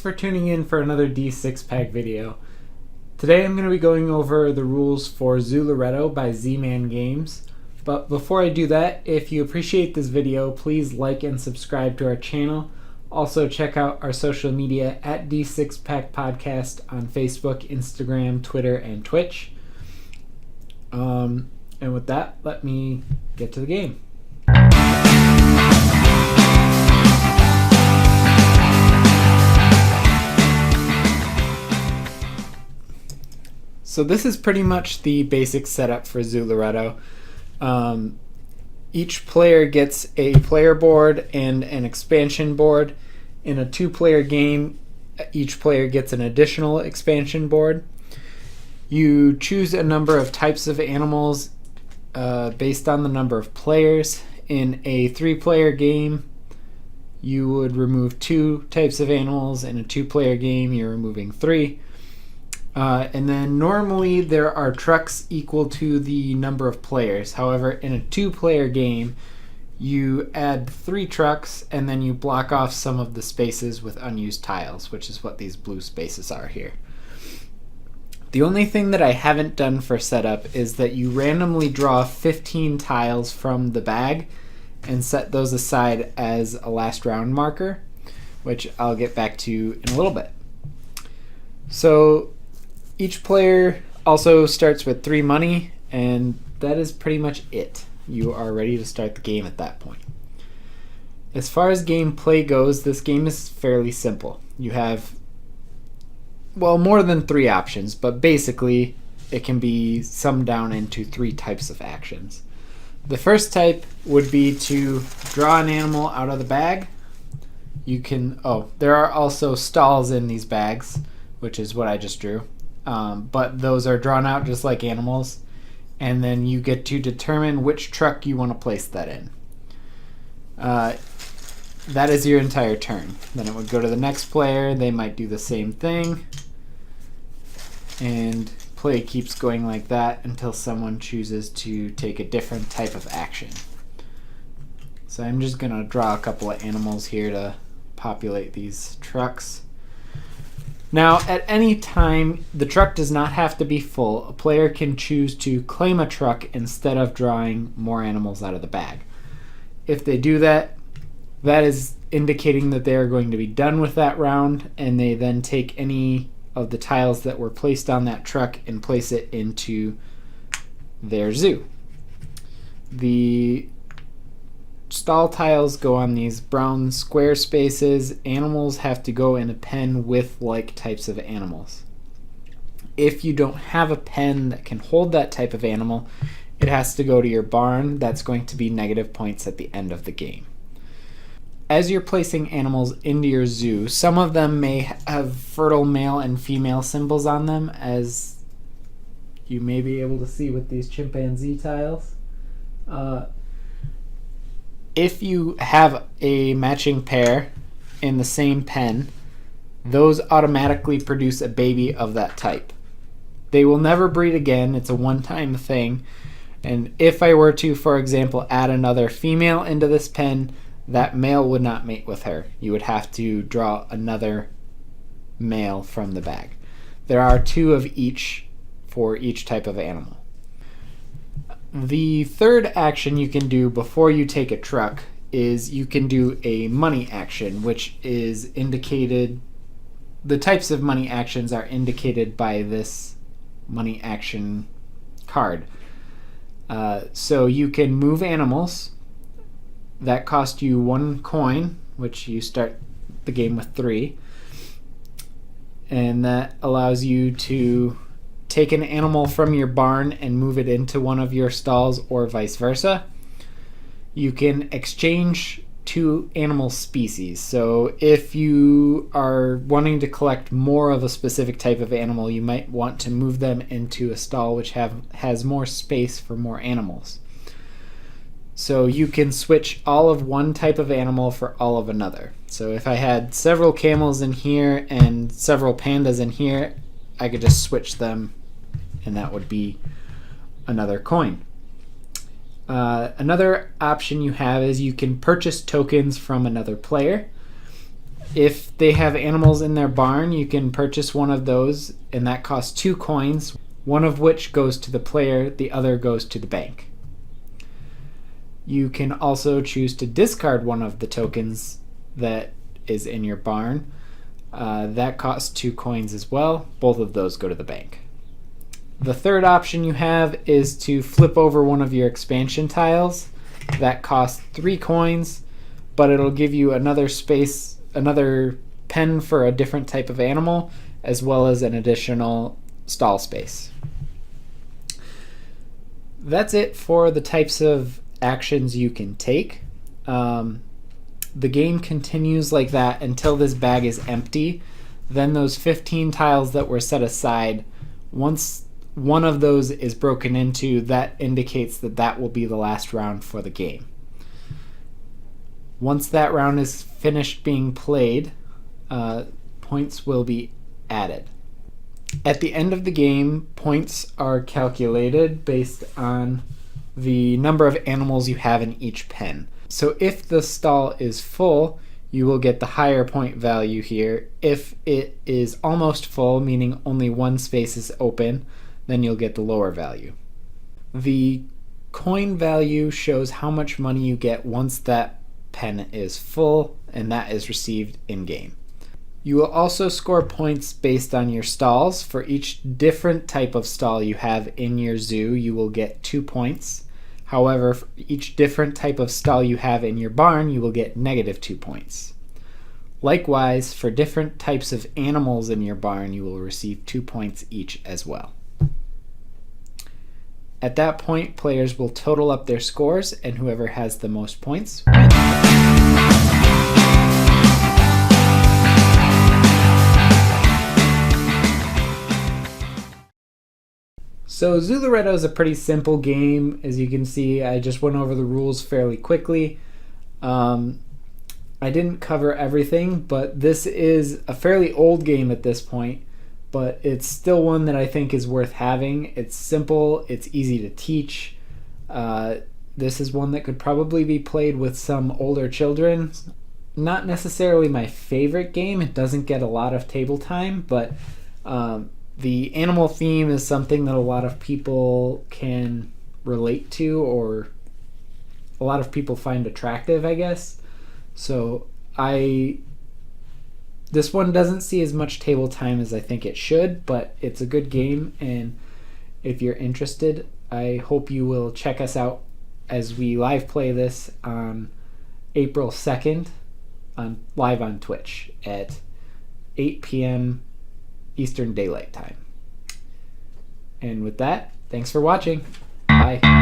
for tuning in for another D6 pack video. Today I'm going to be going over the rules for Zooloretto by ZMan Games. But before I do that, if you appreciate this video, please like and subscribe to our channel. Also check out our social media at D6 Pack Podcast on Facebook, Instagram, Twitter, and Twitch. And with that, let me get to the game. So this is pretty much the basic setup for Zooloretto. Each player gets a player board and an expansion board. In a two-player game, each player gets an additional expansion board. You choose a number of types of animals based on the number of players. In a three-player game, you would remove two types of animals. In a two-player game, you're removing three. And then normally there are trucks equal to the number of players. However, in a two-player game, you add 3 trucks and then you block off some of the spaces with unused tiles, which is what these blue spaces are here. The only thing that I haven't done for setup is that you randomly draw 15 tiles from the bag and set those aside as a last round marker, which I'll get back to in a little bit. So each player also starts with 3 money, and that is pretty much it. You are ready to start the game at that point. As far as gameplay goes, this game is fairly simple. You have, well, more than 3 options, but basically it can be summed down into 3 types of actions. The first type would be to draw an animal out of the bag. You can, there are also stalls in these bags, which is what I just drew. But those are drawn out just like animals, and then you get to determine which truck you want to place that in. That is your entire turn. Then it would go to the next player. They might do the same thing, and play keeps going like that until someone chooses to take a different type of action. So I'm just going to draw a couple of animals here to populate these trucks. Now, at any time, the truck does not have to be full. A player can choose to claim a truck instead of drawing more animals out of the bag. If they do that, that is indicating that they are going to be done with that round, and they then take any of the tiles that were placed on that truck and place it into their zoo. The stall tiles go on these brown square spaces. Animals have to go in a pen with like types of animals. If you don't have a pen that can hold that type of animal, it has to go to your barn. That's going to be negative points at the end of the game. As you're placing animals into your zoo, some of them may have fertile male and female symbols on them, as you may be able to see with these chimpanzee tiles. If you have a matching pair in the same pen, those automatically produce a baby of that type. They will never breed again. It's a one-time thing. And if I were to, for example, add another female into this pen, that male would not mate with her. You would have to draw another male from the bag. There are 2 of each for each type of animal. The third action you can do before you take a truck is you can do a money action, which is indicated, the types of money actions are indicated by this money action card. So you can move animals that cost you 1 coin, which you start the game with 3, and that allows you to take an animal from your barn and move it into one of your stalls, or vice versa. You can exchange 2 animal species. So if you are wanting to collect more of a specific type of animal, you might want to move them into a stall which has more space for more animals. So you can switch all of one type of animal for all of another. So if I had several camels in here and several pandas in here, I could just switch them, and that would be another coin. Another option you have is you can purchase tokens from another player. If they have animals in their barn, you can purchase one of those, and that costs 2 coins, one of which goes to the player, the other goes to the bank. You can also choose to discard one of the tokens that is in your barn. That costs 2 coins as well. Both of those go to the bank. The third option you have is to flip over one of your expansion tiles. That costs 3 coins, but it'll give you another space, another pen for a different type of animal, as well as an additional stall space. That's it for the types of actions you can take. The game continues like that until this bag is empty. Then those 15 tiles that were set aside, once one of those is broken into, that indicates that that will be the last round for the game. Once that round is finished being played, points will be added. At the end of the game, points are calculated based on the number of animals you have in each pen. So if the stall is full, you will get the higher point value here. If it is almost full, meaning only one space is open, then you'll get the lower value. The coin value shows how much money you get once that pen is full, and that is received in-game. You will also score points based on your stalls. For each different type of stall you have in your zoo, you will get 2 points. However, for each different type of stall you have in your barn, you will get -2 points. Likewise, for different types of animals in your barn, you will receive 2 points each as well. At that point, players will total up their scores, and whoever has the most points wins. So Zooloretto is a pretty simple game. As you can see, I just went over the rules fairly quickly. I didn't cover everything, but this is a fairly old game at this point, but it's still one that I think is worth having. It's simple, it's easy to teach. This is one that could probably be played with some older children. Not necessarily my favorite game. It doesn't get a lot of table time, but the animal theme is something that a lot of people can relate to, or a lot of people find attractive, I guess. So this one doesn't see as much table time as I think it should, but it's a good game, and if you're interested, I hope you will check us out as we live play this on April 2nd live on Twitch at 8 p.m. Eastern Daylight Time. And with that, thanks for watching. Bye.